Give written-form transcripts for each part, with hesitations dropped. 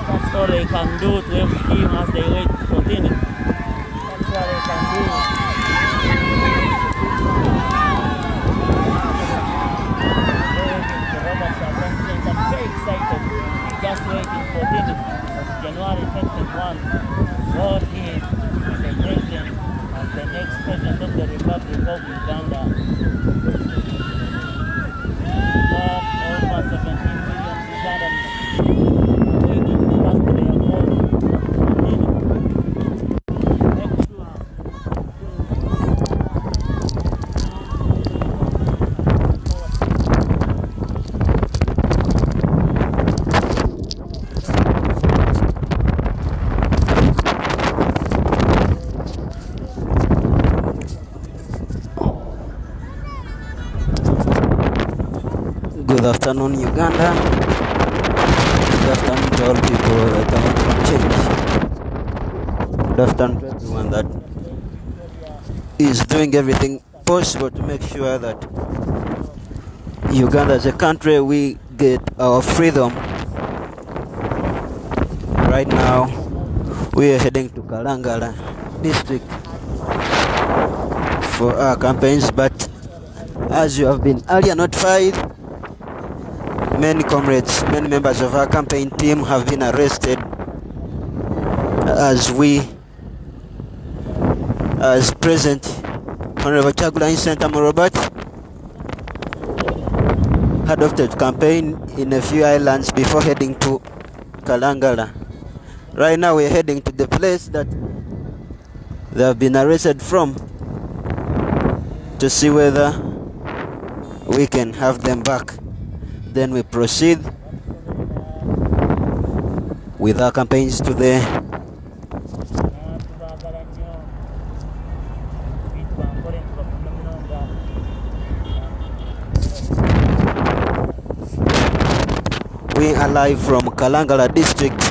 That's all they can do to help him as they wait for dinner. That's what they can do. I'm very excited. Just waiting for dinner. January 21. God is the president and the next president of the Republic of Uganda. Over 17 million Ugandans waiting to cast their vote. Make sure. Good afternoon, Uganda. Good afternoon to all people that are making change. Good afternoon to everyone that is doing everything possible to make sure that Uganda as a country we get our freedom. Right now we are heading to Kalangala district for our campaigns, but as you have been earlier notified, many comrades, many members of our campaign team have been arrested as President Honorable Chagulani Sentamu Robert had opted to campaign in a few islands before heading to Kalangala. Right now we're heading to the place that they have been arrested from to see whether we can have them back. Then we proceed with our campaigns to the we are live from Kalangala district.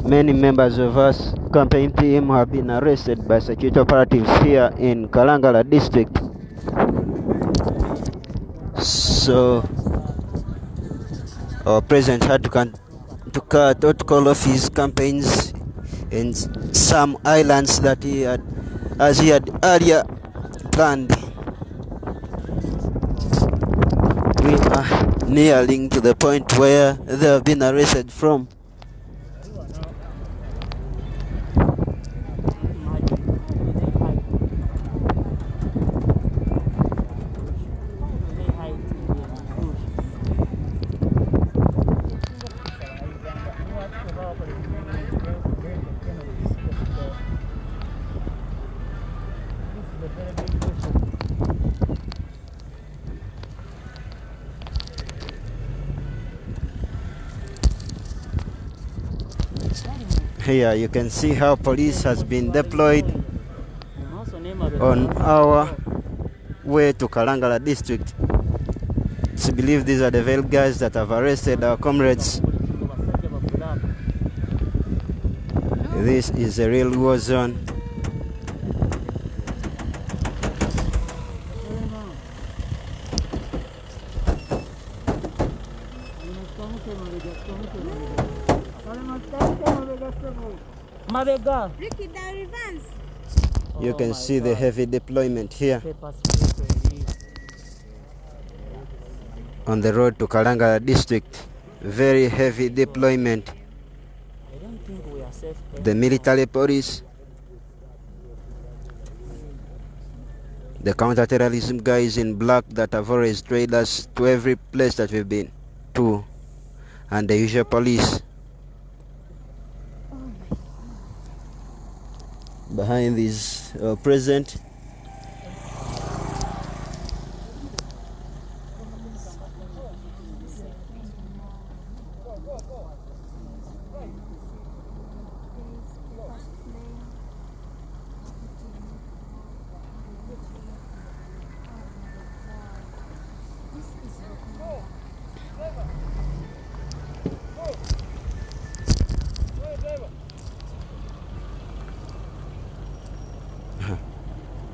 Many members of our campaign team have been arrested by security operatives here in Kalangala district. So our president had to cut or to call off his campaigns in some islands that he had earlier planned. We are nearing to the point where they have been arrested from. Here you can see how police has been deployed on our way to Kalangala district. I believe these are the veiled guys that have arrested our comrades. This is a real war zone. You can see the heavy deployment here on the road to Kalangala district. Very heavy deployment. The military police, the counter-terrorism guys in black that have always trailed us to every place that we've been to, and the usual police. Behind this president,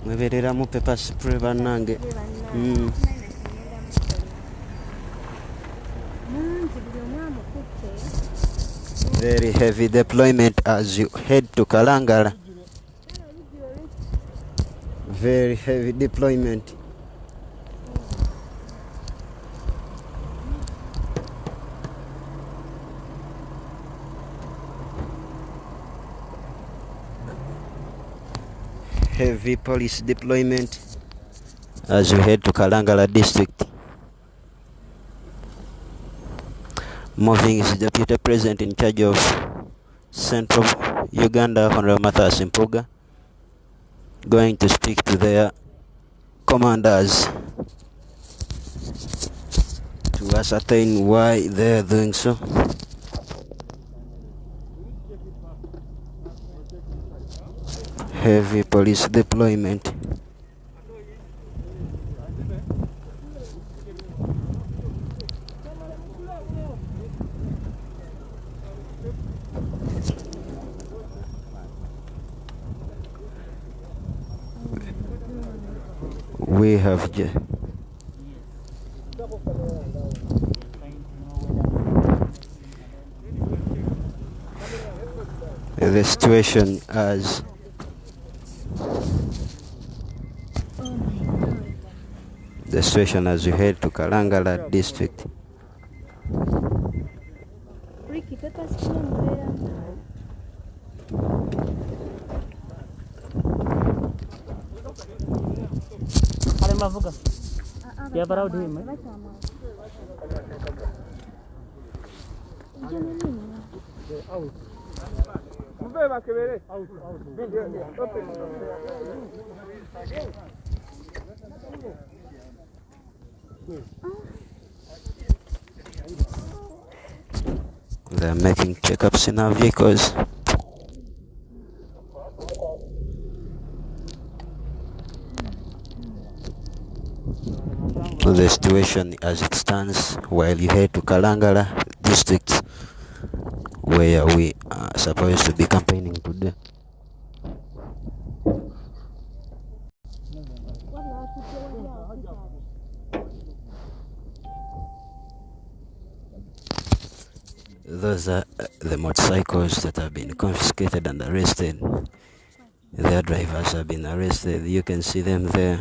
Mwebereramu pepper spray bannange. Very heavy deployment as you head to Kalangala. Very heavy deployment. Heavy police deployment as you head to Kalangala district. Moving is the Deputy President in charge of Central Uganda, Honorable Matthias Mpuga, going to speak to their commanders to ascertain why they are doing so. Heavy police deployment. We have the situation as you head to Kalangala district. They're making checkups in our vehicles. The situation as it stands while you head to Kalangala district, where we are supposed to be campaigning today. Those are the motorcycles that have been confiscated and arrested. Their drivers have been arrested. You can see them there.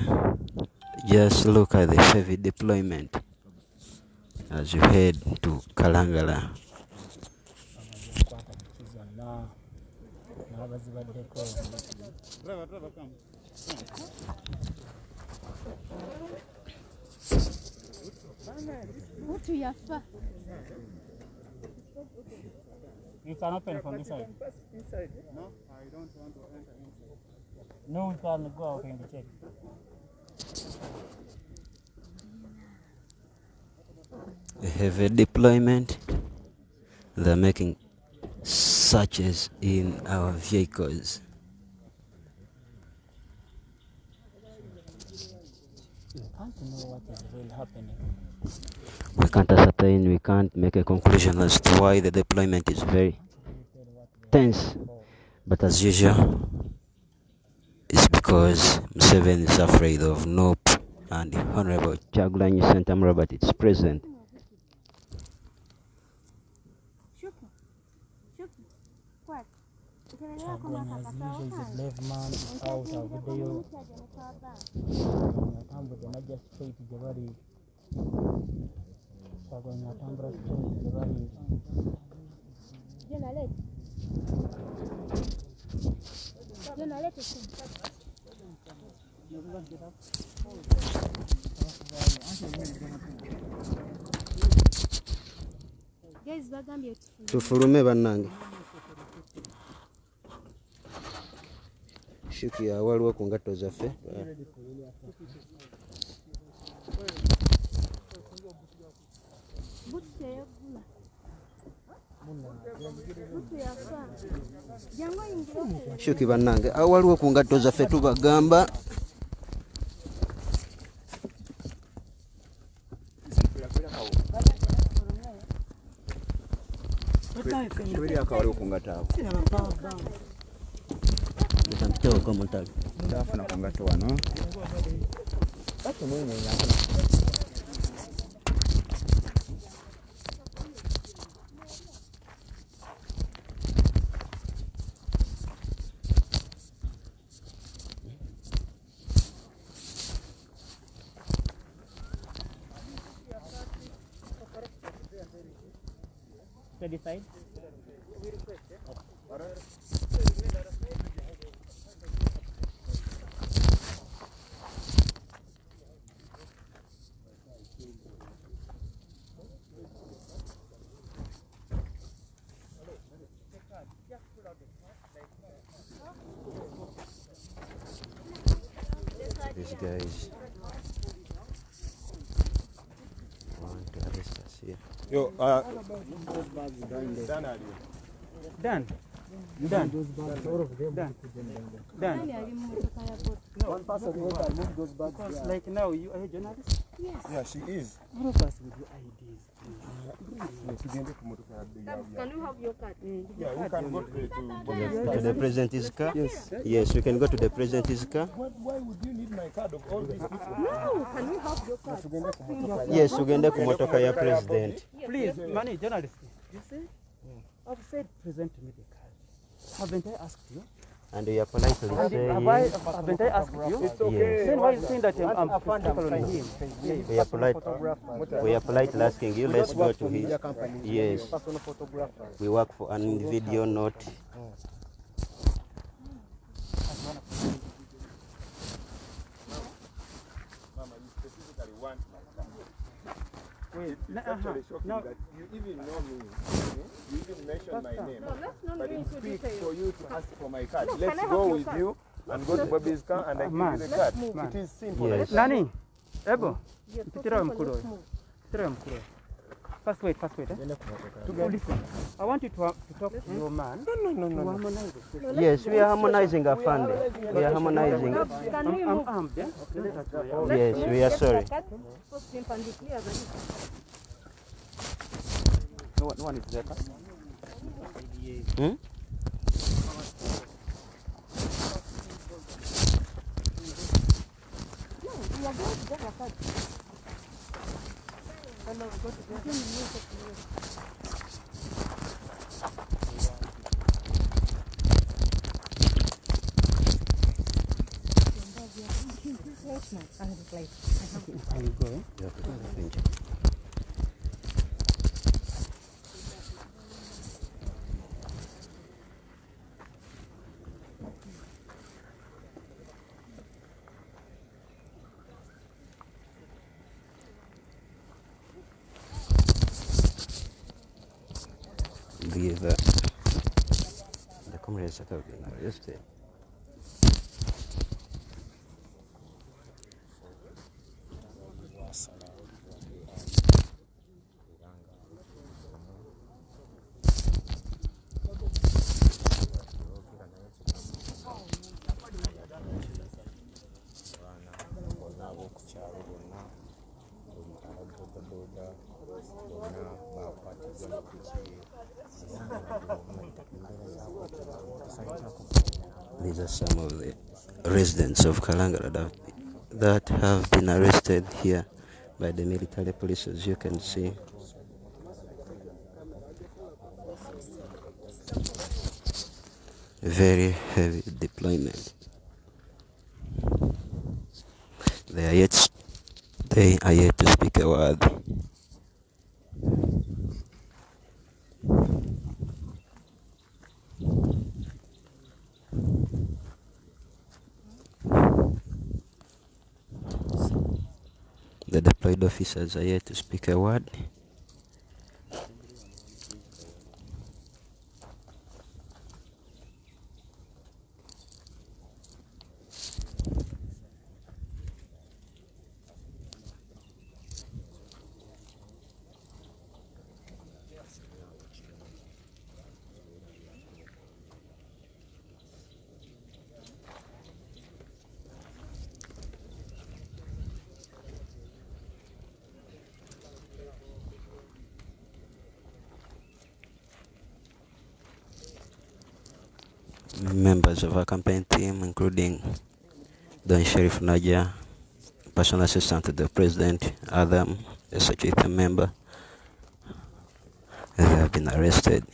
Just look at the heavy deployment as you head to Kalangala. You can open from this side. Inside? No, I don't want to enter inside. No, we can go out and check. A heavy deployment. They're making searches in our vehicles. We can't know what is really happening. We can't ascertain, we can't make a conclusion as to why the deployment is very tense. But as usual, it's because Museveni is afraid of NOP and the Honorable Kyagulanyi Ssentamu Robert is present. Tufulume bannange. Shuki ya waliwo ku ngatto zaffe. Shuki bannange waliwo ku ngatto zaffe tubagamba. Nitampiteho kwa montali. Ndafuna kungato wano. Bati mwenye yakona. Steady side. These guys want to arrest us here. Yo, Done. One person who can move those bags. Because like now, you are a journalist? Yes. Yeah, she is. All of us with your IDs. Can you have your card? Yeah, we can go To the president's car? Yes. Yes, we can go to the president's car. Why would you need my card of all these people? No, can we have your card? Yes, tugende ku motoka ya president. Please, money journalist. You see? I've said present me the card. Haven't I asked you? And we are politely saying, Haven't I asked you? yes. Then why are you saying that I'm critical on him? We are politely asking you, let's go to his. Yes. We work for an video note. Mama, you specifically want my card. Wait, It's actually shocking no. that you even know me. You even mentioned my name. No, let's not But go it's into quick detail. for you to ask for my card. No, Let's can I have go your with card? you and go to Bobby's car and I give you the card. It is simple. Yes. Nani? Ebo? Yes, so Pitira simple, mkuro. let's move. Pitira mkuro. First wait, eh? Listen, I want you to talk to your man. No. Harmonize it. Yes, we are harmonizing our fund. We are harmonizing. Can we move? I'm armed, yeah? Yes, we are sorry. Post him and declare that No one is there. Hmm? we are going to get our card. Can you go, eh? Thank you. Give the comrades a copy now. Just these are some of the residents of Kalangala that have been arrested here by the military police, as you can see. Very heavy deployment. They are yet to speak a word. The deployed officers are yet to speak a word. members of our campaign team, including Don Sheriff Naja, personal assistant to the president, Adam, a security member. They have been arrested.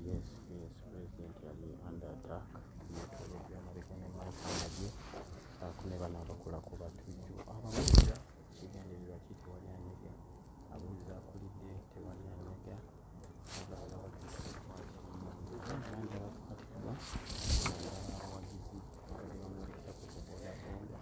Yes, President yali under attack. Metology American Mafanaji, kuneba n'abakola ku batujju. Ababuuza kigendererwa ki tewali anyega. Abuuza akulidde tewali anyega. Abalala bakwatiddwa abawagizi bali bamulekera ku kuboda boda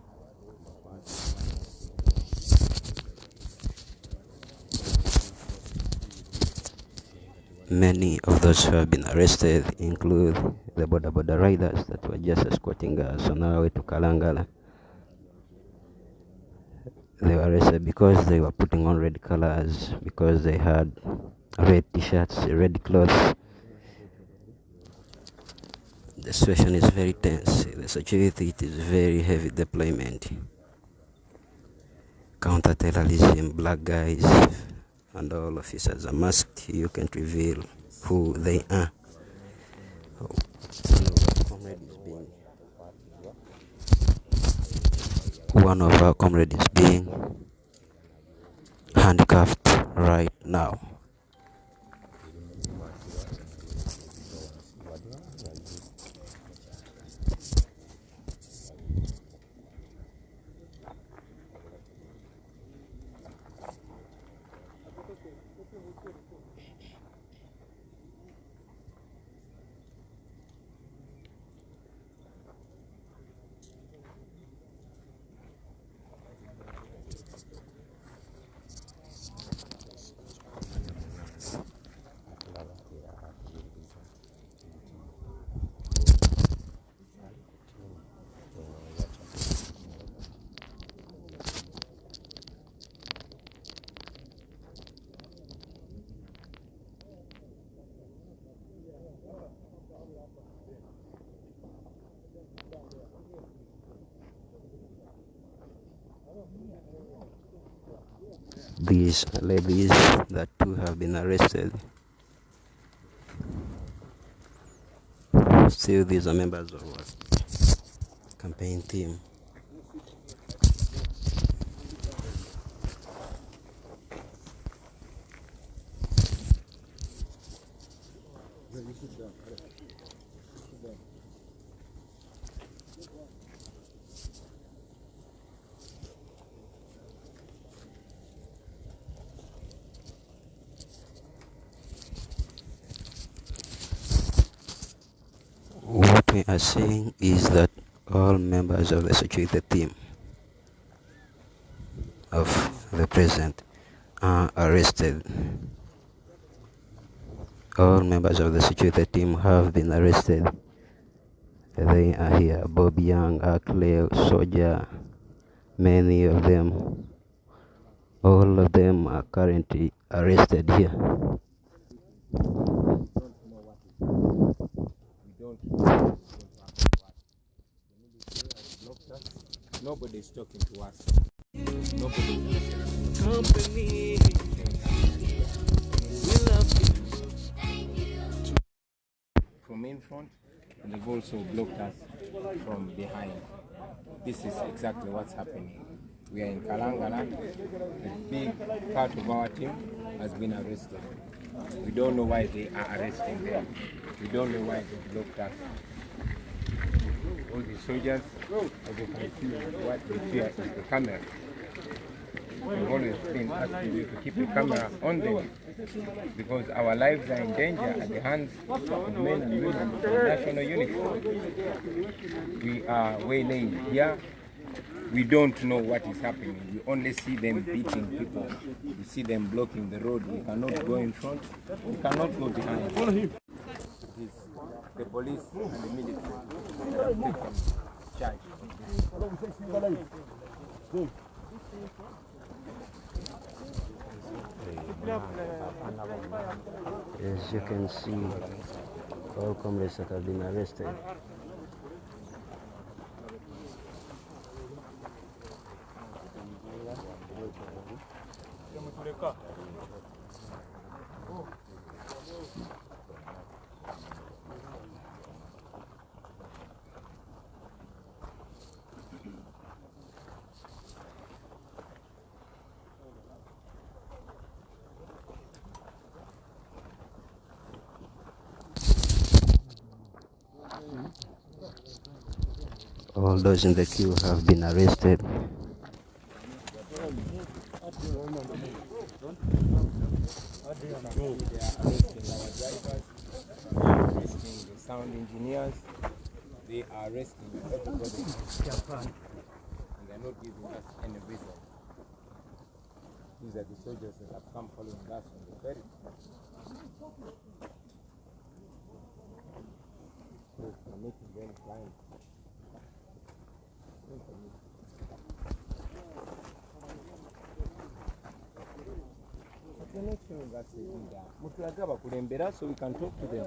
Many of those who have been arrested include the border riders that were just escorting us on our way to Kalangala. They were arrested because they were putting on red colors, because they had red t-shirts, red clothes. The situation is very tense. The security, it is very heavy deployment. Counter-terrorism, black guys, and all officers are masked. You can't reveal who they are. One of our comrades is being handcuffed right now. These ladies that too have been arrested. Still, these are members of our campaign team. What we are saying is that all members of the security team of the president are arrested. All members of the security team have been arrested. They are here. Bobi Young, Akle, Soldier, many of them. All of them are currently arrested here. Nobody is talking to us. Nobody. Company, we love you. From in front, and they've also blocked us from behind. This is exactly what's happening. We are in Kalangala. A big part of our team has been arrested. We don't know why they are arresting them. We don't know why they blocked us. All the soldiers, as you can see, what we fear is the camera. We've always been asking you to keep the camera on them because our lives are in danger at the hands of men and women in national uniform. We are waylaying here. We don't know what is happening. We only see them beating people. We see them blocking the road. We cannot go in front. We cannot go behind. It is the police and the military that have taken charge of this. As you can see, all comrades that have been arrested. All those in the queue have been arrested. They are arresting our drivers, they are arresting the sound engineers, they are arresting everybody, and they are not giving us any reason. These are the soldiers that have come following us on the ferry. So we're making them blind. They're not showing us a leader. Mutulagaba kulembera so we can talk to them.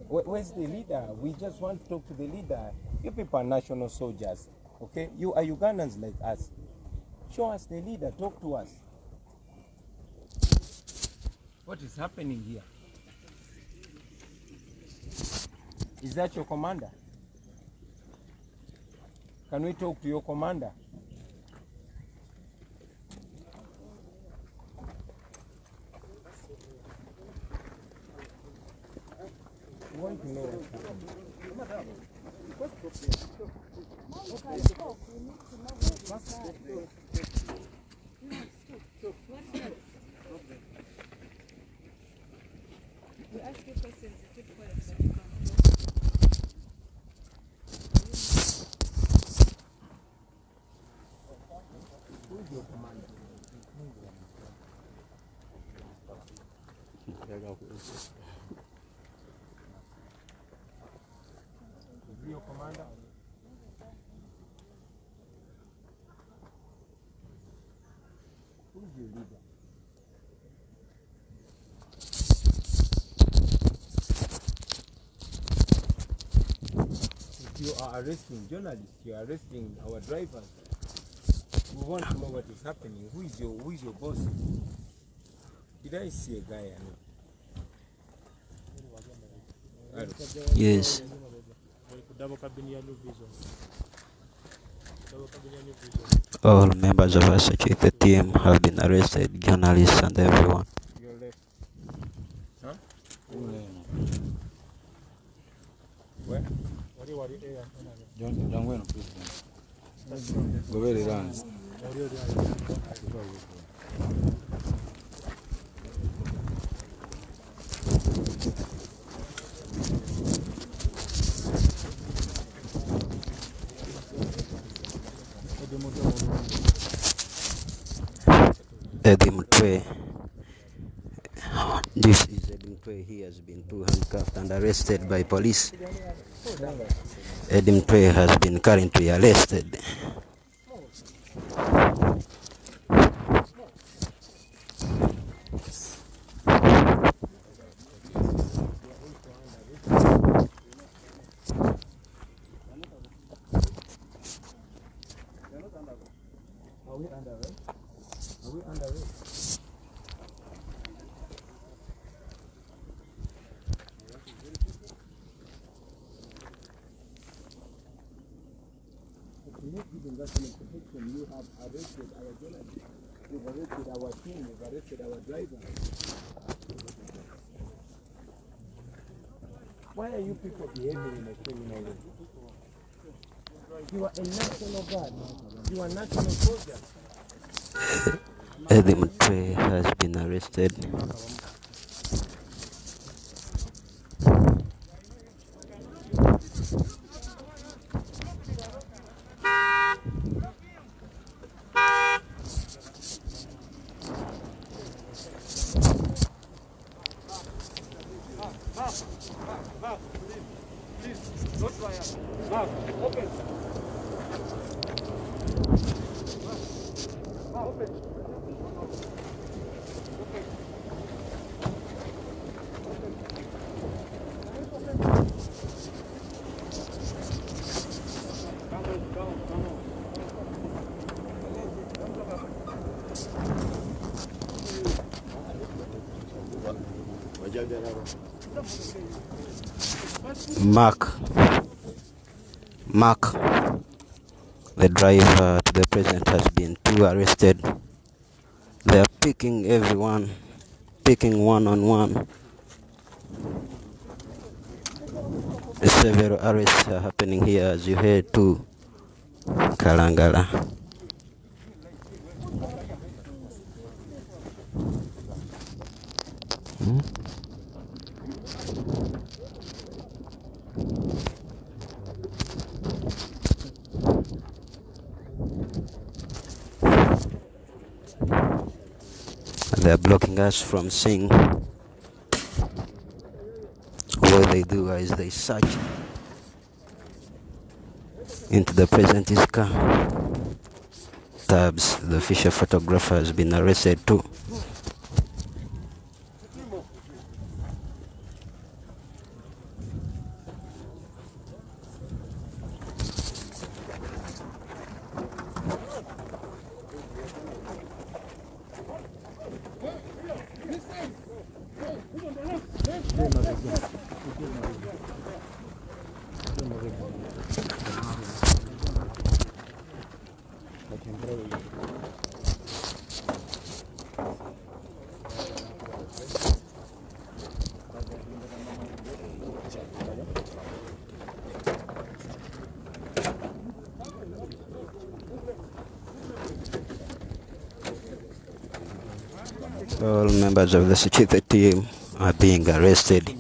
Where's the leader? We just want to talk to the leader. You people are national soldiers, okay? You are Ugandans like us. Show us the leader. Talk to us. What is happening here? Is that your commander? Can we talk to your commander? We want to know what's happening. We ask you questions, you keep quiet. Who is your commander? Is he your commander? Who is your leader? If you are arresting journalists, you are arresting our drivers. We want to know what is happening. Who is your boss? Did I see a guy? Yes. All members of our security team have been arrested, journalists and everyone. Your left. Huh? Where? John Wayne, President. Go where he runs. Edim Twe. This is Edim Twe. He has been too handcuffed and arrested by police. Edim Twe has been currently arrested. Are we under arrest? Are we under arrest? national protection, you have arrested our journalists, you've arrested our team, you've arrested our drivers. Why are you people behaving in a criminal way? You are a national guard. You are national soldiers. Eddie Mutwe has been arrested. Mark, the driver to the president, has been too arrested. They are picking everyone, picking one on one. Several arrests are happening here as you head to Kalangala. They are blocking us from seeing. What they do is they search into the president's car. Tabs, the official photographer, has been arrested too. All members of the security team are being arrested.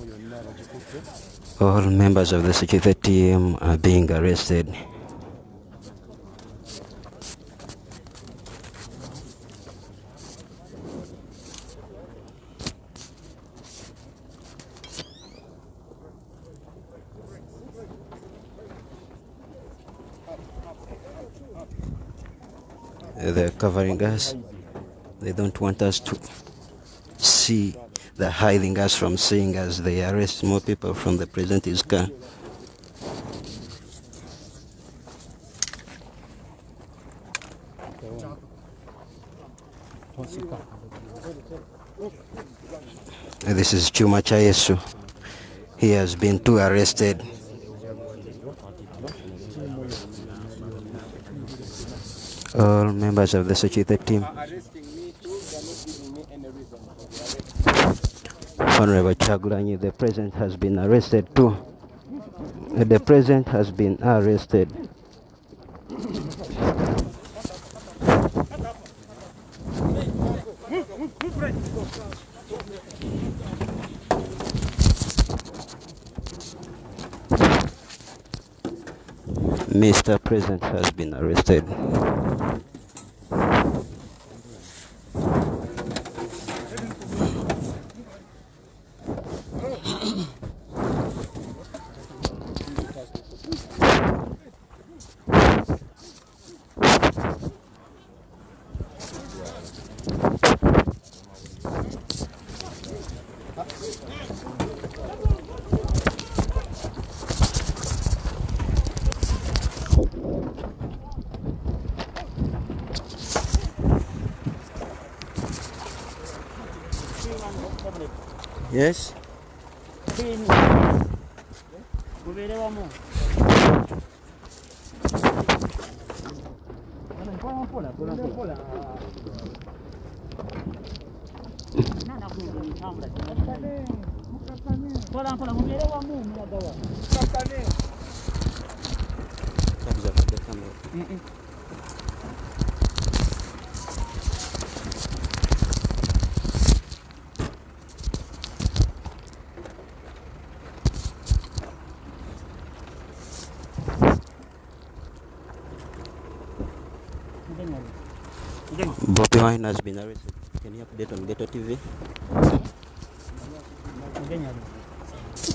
All members of the security team are being arrested. They're covering us. They don't want us to see. They're hiding us from seeing as they arrest more people from the president's car. This is Chuma Chayesu. He has been too arrested. All members of the security team. Honorable Chagulanyi, the president has been arrested too. The president has been arrested. Mr. President has been arrested. Yes? Bobi Wine has been arrested. Can you update on Ghetto TV?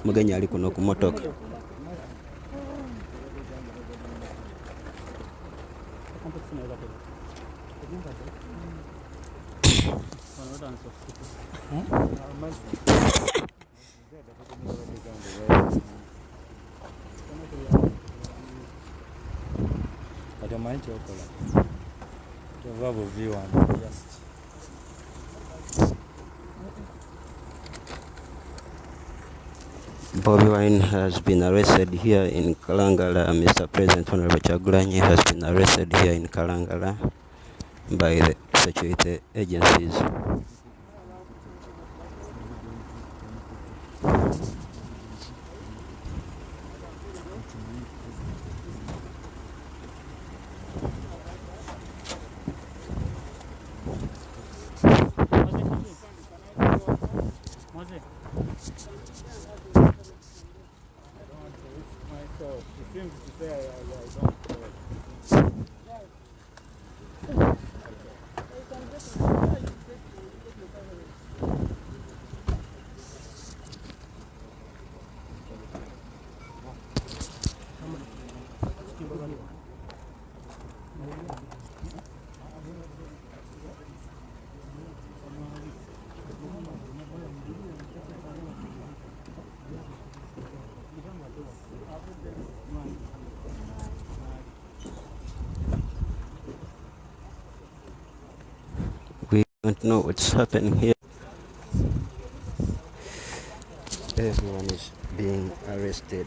Mugenyi ali kuno ku motoka. Bobi Wine has been arrested here in Kalangala. Mr. President Honorable Chagulanyi has been arrested here in Kalangala by the security agencies. We don't know what's happening here. Everyone is being arrested.